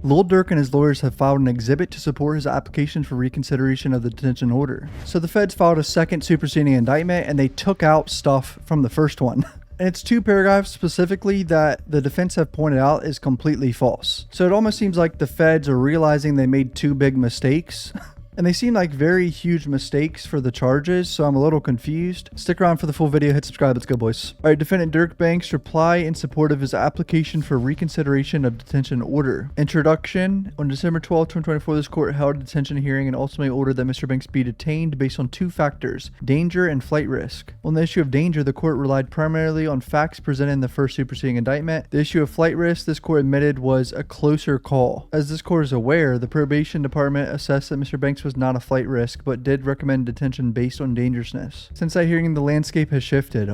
Lil Durk and his lawyers have filed an exhibit to support his application for reconsideration of the detention order. So the feds filed a second superseding indictment and they took out stuff from the first one. And it's 2 paragraphs specifically that the defense have pointed out is completely false. So it almost seems like the feds are realizing they made 2 big mistakes. And they seem like very huge mistakes for the charges, so I'm a little confused. Stick around for the full video, hit subscribe, let's go boys. Alright, defendant Durk Banks reply in support of his application for reconsideration of detention order. Introduction. On December 12, 2024, this court held a detention hearing and ultimately ordered that Mr. Banks be detained based on 2 factors, danger and flight risk. On the issue of danger, the court relied primarily on facts presented in the first superseding indictment. The issue of flight risk, this court admitted, was a closer call. As this court is aware, the probation department assessed that Mr. Banks was not a flight risk, but did recommend detention based on dangerousness. Since that hearing, the landscape has shifted.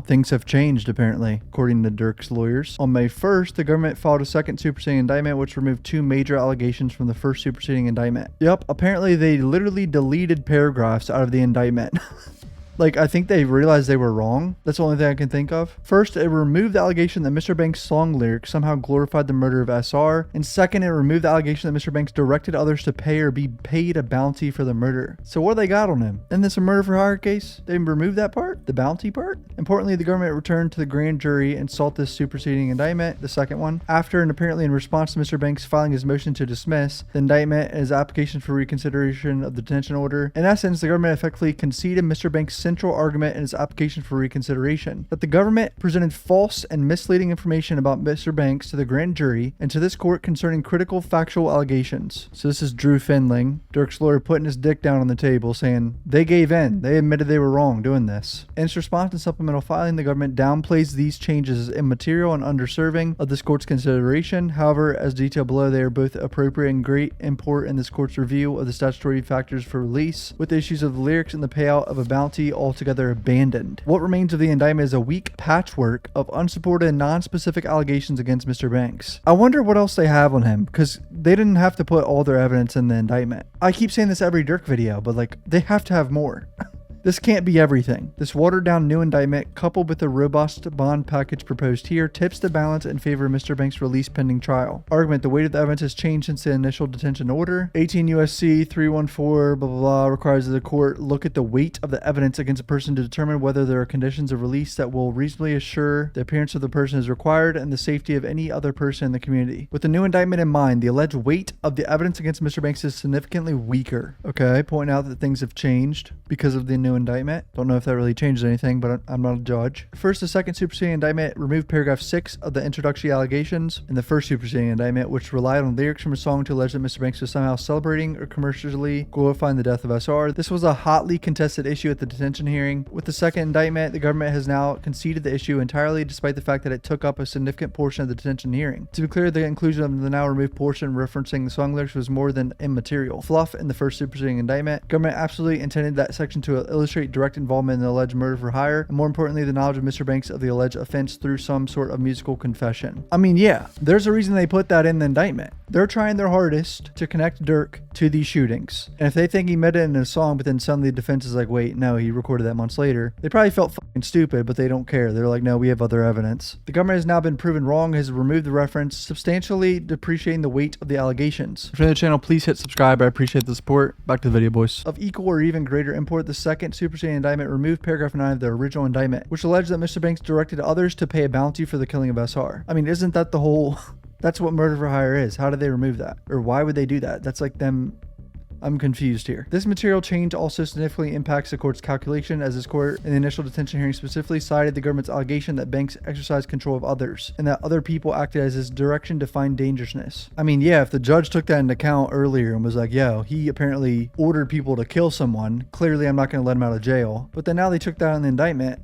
Things have changed apparently, according to Durk's lawyers. On May 1st, the government filed a second superseding indictment which removed 2 major allegations from the first superseding indictment. Yep, apparently they literally deleted paragraphs out of the indictment. Like, I think they realized they were wrong. That's the only thing I can think of. First, it removed the allegation that Mr. Banks' song lyrics somehow glorified the murder of SR. And second, it removed the allegation that Mr. Banks directed others to pay or be paid a bounty for the murder. So what do they got on him? Isn't this a murder for hire case? They removed that part? The bounty part? Importantly, the government returned to the grand jury and sought this superseding indictment, the second one. After and apparently in response to Mr. Banks filing his motion to dismiss the indictment and his application for reconsideration of the detention order, in essence, the government effectively conceded Mr. Banks' central argument in his application for reconsideration that the government presented false and misleading information about Mr. Banks to the grand jury and to this court concerning critical factual allegations. So this is Drew Findling, Durk's lawyer, putting his dick down on the table saying they gave in. They admitted they were wrong doing this. In its response to supplemental filing, the government downplays these changes as immaterial and underserving of this court's consideration. However, as detailed below, they are both appropriate and great import in this court's review of the statutory factors for release, with the issues of the lyrics and the payout of a bounty altogether abandoned. What remains of the indictment is a weak patchwork of unsupported and non-specific allegations against Mr. Banks. I wonder what else they have on him, because they didn't have to put all their evidence in the indictment. I keep saying this every Durk video, but like, they have to have more. This can't be everything. This watered-down new indictment, coupled with the robust bond package proposed here, tips the balance in favor of Mr. Banks' release pending trial. Argument: the weight of the evidence has changed since the initial detention order. 18 U.S.C. 314 blah blah blah requires that the court look at the weight of the evidence against a person to determine whether there are conditions of release that will reasonably assure the appearance of the person is required and the safety of any other person in the community. With the new indictment in mind, the alleged weight of the evidence against Mr. Banks is significantly weaker. Okay, pointing out that things have changed because of the new indictment. Don't know if that really changes anything, but I'm not a judge. First, the second superseding indictment removed paragraph 6 of the introductory allegations in the first superseding indictment, which relied on lyrics from a song to allege that Mr. Banks was somehow celebrating or commercially glorifying the death of SR. This was a hotly contested issue at the detention hearing. With the second indictment, the government has now conceded the issue entirely, despite the fact that it took up a significant portion of the detention hearing. To be clear, the inclusion of the now removed portion referencing the song lyrics was more than immaterial fluff in the first superseding indictment. Government absolutely intended that section to illustrate direct involvement in the alleged murder for hire, and more importantly, the knowledge of Mr. Banks of the alleged offense through some sort of musical confession. I mean, yeah, there's a reason they put that in the indictment. They're trying their hardest to connect Durk to these shootings. And if they think he meant it in a song, but then suddenly the defense is like, wait, no, he recorded that months later, they probably felt fucking stupid, but they don't care. They're like, no, we have other evidence. The government has now been proven wrong, has removed the reference, substantially depreciating the weight of the allegations. If you're new to the channel, please hit subscribe. I appreciate the support. Back to the video, boys. Of equal or even greater import, the second superseding indictment removed paragraph 9 of the original indictment, which alleged that Mr. Banks directed others to pay a bounty for the killing of SR. I mean, isn't that the whole... That's what murder for hire is. How did they remove that? Or why would they do that? That's like them... I'm confused here. This material change also significantly impacts the court's calculation, as this court in the initial detention hearing specifically cited the government's allegation that Banks exercised control of others and that other people acted as his direction to find dangerousness. I mean, yeah, if the judge took that into account earlier and was like, yo, he apparently ordered people to kill someone, clearly I'm not going to let him out of jail. But then now they took that in the indictment.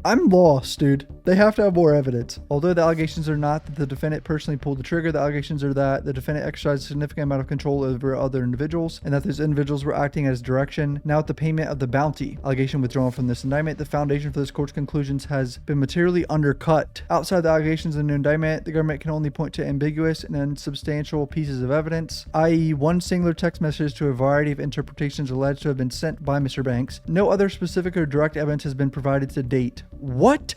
I'm lost, dude. They have to have more evidence. Although the allegations are not that the defendant personally pulled the trigger, the allegations are that the defendant exercised a significant amount of control over other individuals and that those individuals were acting at his direction. Now at the payment of the bounty allegation withdrawn from this indictment, the foundation for this court's conclusions has been materially undercut. Outside the allegations in the indictment, the government can only point to ambiguous and unsubstantial pieces of evidence, i.e. one singular text message to a variety of interpretations alleged to have been sent by Mr. Banks. No other specific or direct evidence has been provided to date. What?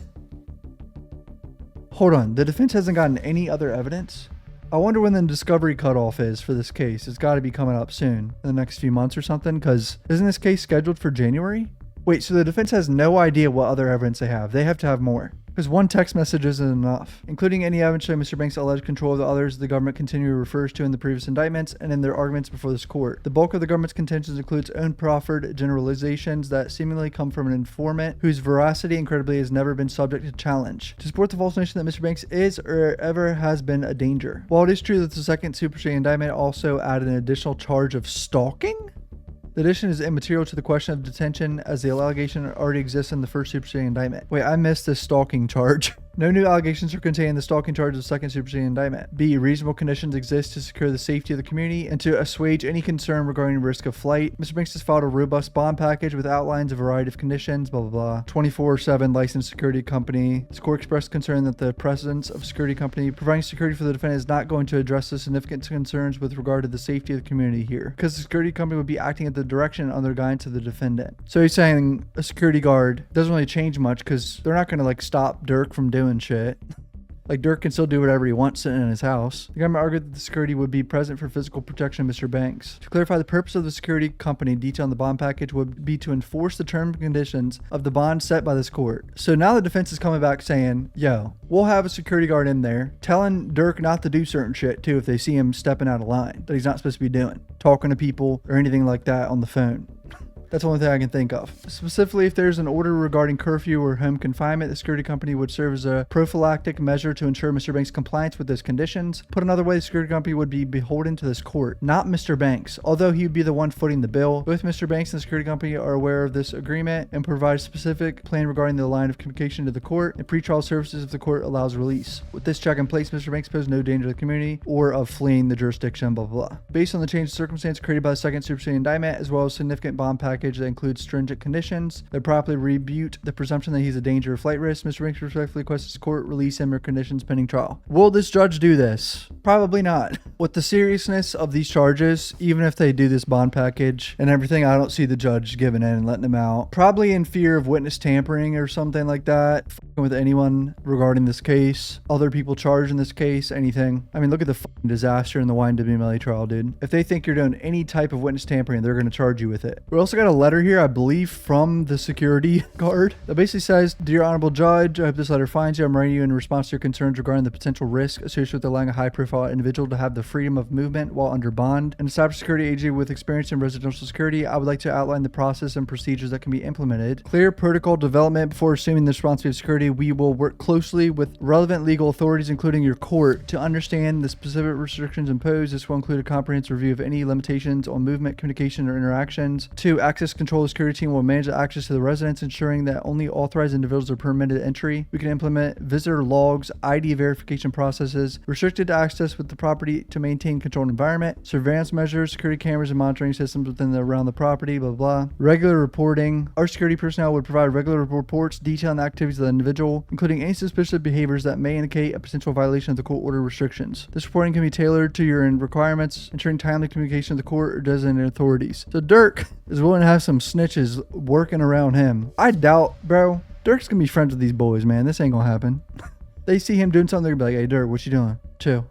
Hold on, the defense hasn't gotten any other evidence? I wonder when the discovery cutoff is for this case. It's got to be coming up soon, in the next few months or something, because isn't this case scheduled for January? Wait, so the defense has no idea what other evidence they have. They have to have more. Because one text message isn't enough. Including any evidence showing Mr. Banks' alleged control of the others the government continually refers to in the previous indictments and in their arguments before this court. The bulk of the government's contentions includes own proffered generalizations that seemingly come from an informant whose veracity and credibility has never been subject to challenge. To support the false notion that Mr. Banks is or ever has been a danger. While it is true that the second superseding indictment also added an additional charge of stalking, the addition is immaterial to the question of detention as the allegation already exists in the first superseding indictment. Wait, I missed this stalking charge. No new allegations are contained in the stalking charge of the second superseding indictment. B. Reasonable conditions exist to secure the safety of the community and to assuage any concern regarding risk of flight. Mr. Banks has filed a robust bond package with outlines of a variety of conditions, blah, blah, blah. 24/7 licensed security company. This court expressed concern that the presence of a security company providing security for the defendant is not going to address the significant concerns with regard to the safety of the community here, because the security company would be acting at the direction and under guidance of the defendant. So he's saying a security guard doesn't really change much because they're not going to like stop Durk from doing shit. Like, Durk can still do whatever he wants sitting in his house. The government argued that the security would be present for physical protection of Mr. Banks. To clarify, the purpose of the security company detailed in the bond package would be to enforce the terms and conditions of the bond set by this court. So now the defense is coming back saying, yo, we'll have a security guard in there telling Durk not to do certain shit too if they see him stepping out of line that he's not supposed to be doing. Talking to people or anything like that on the phone. That's the only thing I can think of. Specifically, if there's an order regarding curfew or home confinement, the security company would serve as a prophylactic measure to ensure Mr. Banks' compliance with those conditions. Put another way, the security company would be beholden to this court, not Mr. Banks, although he would be the one footing the bill. Both Mr. Banks and the security company are aware of this agreement and provide a specific plan regarding the line of communication to the court and pretrial services if the court allows release. With this check in place, Mr. Banks poses no danger to the community or of fleeing the jurisdiction, blah, blah, blah. Based on the change of circumstance created by the second superseding indictment, as well as significant bond package that includes stringent conditions that properly rebut the presumption that he's a danger of flight risk, Mr. Banks respectfully requests his court release him or conditions pending trial. Will this judge do this? Probably not. With the seriousness of these charges, even if they do this bond package and everything, I don't see the judge giving in and letting him out. Probably in fear of witness tampering or something like that. With anyone regarding this case, other people charged in this case, anything. I mean, look at the fucking disaster in the YNWMLA trial, dude. If they think you're doing any type of witness tampering, they're going to charge you with it. We also got a letter here, I believe, from the security guard that basically says, "Dear Honorable Judge, I hope this letter finds you. I'm writing you in response to your concerns regarding the potential risk associated with allowing a high-profile individual to have the freedom of movement while under bond. An established security agency with experience in residential security, I would like to outline the process and procedures that can be implemented. Clear protocol development before assuming the responsibility of security. We will work closely with relevant legal authorities, including your court, to understand the specific restrictions imposed. This will include a comprehensive review of any limitations on movement, communication, or interactions. 2. Access control. The security team will manage the access to the residence, ensuring that only authorized individuals are permitted entry. We can implement visitor logs, ID verification processes, restricted access with the property to maintain controlled environment, surveillance measures, security cameras and monitoring systems within and around the property, blah, blah, blah. Regular reporting. Our security personnel would provide regular reports detailing the activities of the individual, including any suspicious behaviors that may indicate a potential violation of the court order restrictions. This reporting can be tailored to your requirements, ensuring timely communication with the court or designated authorities." So Durk is willing to have some snitches working around him. I doubt, bro, Durk's gonna be friends with these boys, man. This ain't gonna happen. They see him doing something, they're gonna be like, "Hey, Durk, what you doing? Chill."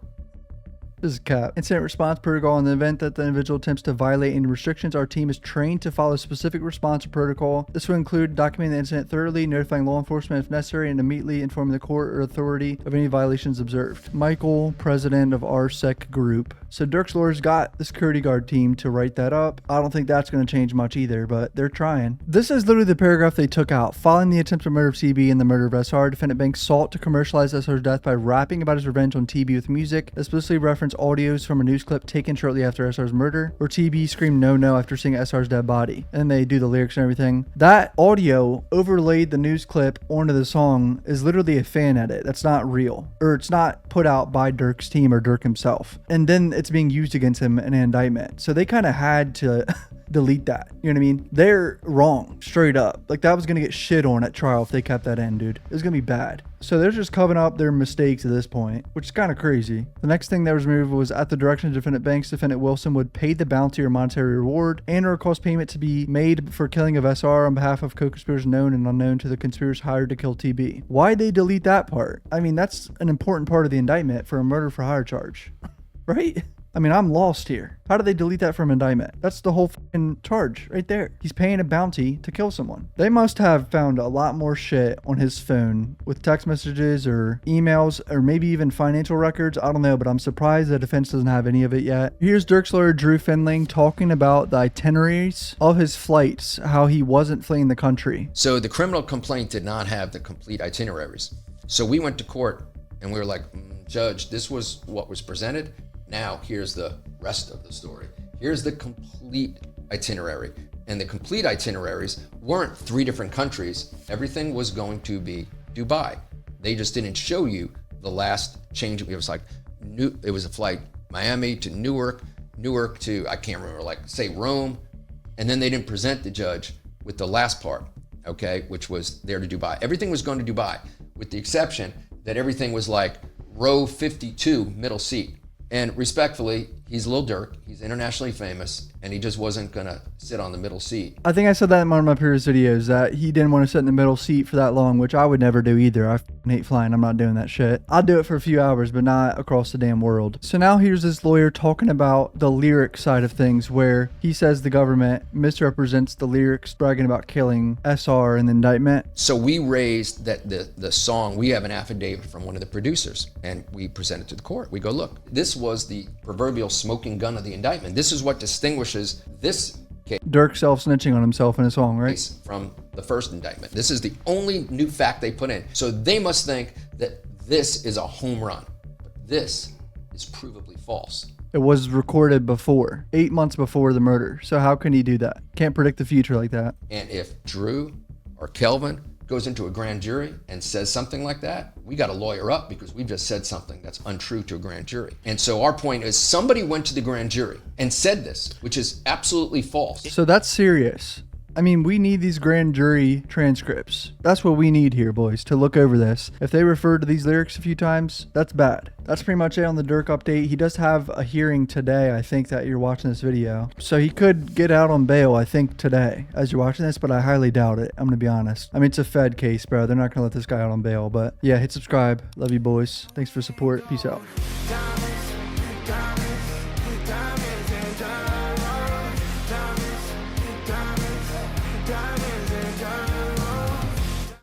This is cap. Incident response protocol. In the event that the individual attempts to violate any restrictions, our team is trained to follow a specific response protocol. This will include documenting the incident thoroughly, notifying law enforcement if necessary, and immediately informing the court or authority of any violations observed. Michael, president of RSEC Group. So Durk's lawyers got the security guard team to write that up. I don't think that's going to change much either, but they're trying. This is literally the paragraph they took out. Following the attempted murder of CB and the murder of SR, defendant Banks sought to commercialize SR's death by rapping about his revenge on TB with music, explicitly referenced audios from a news clip taken shortly after SR's murder, where TB screamed "no, no" after seeing SR's dead body. And they do the lyrics and everything. That audio overlaid the news clip onto the song is literally a fan edit. That's not real. Or it's not put out by Durk's team or Durk himself. And then it's being used against him in an indictment. So they kind of had to delete that. You know what I mean? They're wrong, straight up. Like, that was going to get shit on at trial if they kept that in, dude. It was going to be bad. So they're just covering up their mistakes at this point, which is kind of crazy. The next thing that was removed was, at the direction of defendant Banks, defendant Wilson would pay the bounty or monetary reward and or cause payment to be made for killing of SR on behalf of co-conspirators known and unknown to the conspirators hired to kill TB. Why'd they delete that part? I mean, that's an important part of the indictment for a murder for hire charge, right? I mean, I'm lost here. How did they delete that from indictment? That's the whole fucking charge right there. He's paying a bounty to kill someone. They must have found a lot more shit on his phone with text messages or emails or maybe even financial records. I don't know, but I'm surprised the defense doesn't have any of it yet. Here's Durk's lawyer, Drew Findling, talking about the itineraries of his flights, how he wasn't fleeing the country. So the criminal complaint did not have the complete itineraries. So we went to court and we were like, Judge, this was what was presented. Now, here's the rest of the story. Here's the complete itinerary. And the complete itineraries weren't 3 different countries. Everything was going to be Dubai. They just didn't show you the last change. It was like, it was a flight Miami to Newark to, I can't remember, like say Rome. And then they didn't present the judge with the last part, okay, which was there to Dubai. Everything was going to Dubai, with the exception that everything was like row 52, middle seat. And respectfully, he's Lil Durk. He's internationally famous, and he just wasn't gonna sit on the middle seat. I think I said that in one of my previous videos, that he didn't want to sit in the middle seat for that long, which I would never do either. I hate flying. I'm not doing that shit. I'll do it for a few hours, but not across the damn world. So now here's this lawyer talking about the lyric side of things, where he says the government misrepresents the lyrics, bragging about killing SR in the indictment. So we raised that the song, we have an affidavit from one of the producers, and we present it to the court. We go, look, this was the proverbial smoking gun of the indictment. This is what distinguishes this case. Durk self-snitching on himself in a song, right? From the first indictment. This is the only new fact they put in. So they must think that this is a home run. But this is provably false. It was recorded before, 8 months before the murder. So how can he do that? Can't predict the future like that. And if Drew or Kelvin goes into a grand jury and says something like that, we got to lawyer up, because we've just said something that's untrue to a grand jury. And so our point is, somebody went to the grand jury and said this, which is absolutely false. So that's serious. I mean, we need these grand jury transcripts. That's what we need here, boys, to look over this. If they refer to these lyrics a few times, that's bad. That's pretty much it on the Durk update. He does have a hearing today, I think, that you're watching this video. So he could get out on bail, I think, today as you're watching this, but I highly doubt it. I'm going to be honest. I mean, it's a Fed case, bro. They're not going to let this guy out on bail. But yeah, hit subscribe. Love you, boys. Thanks for support. Peace out.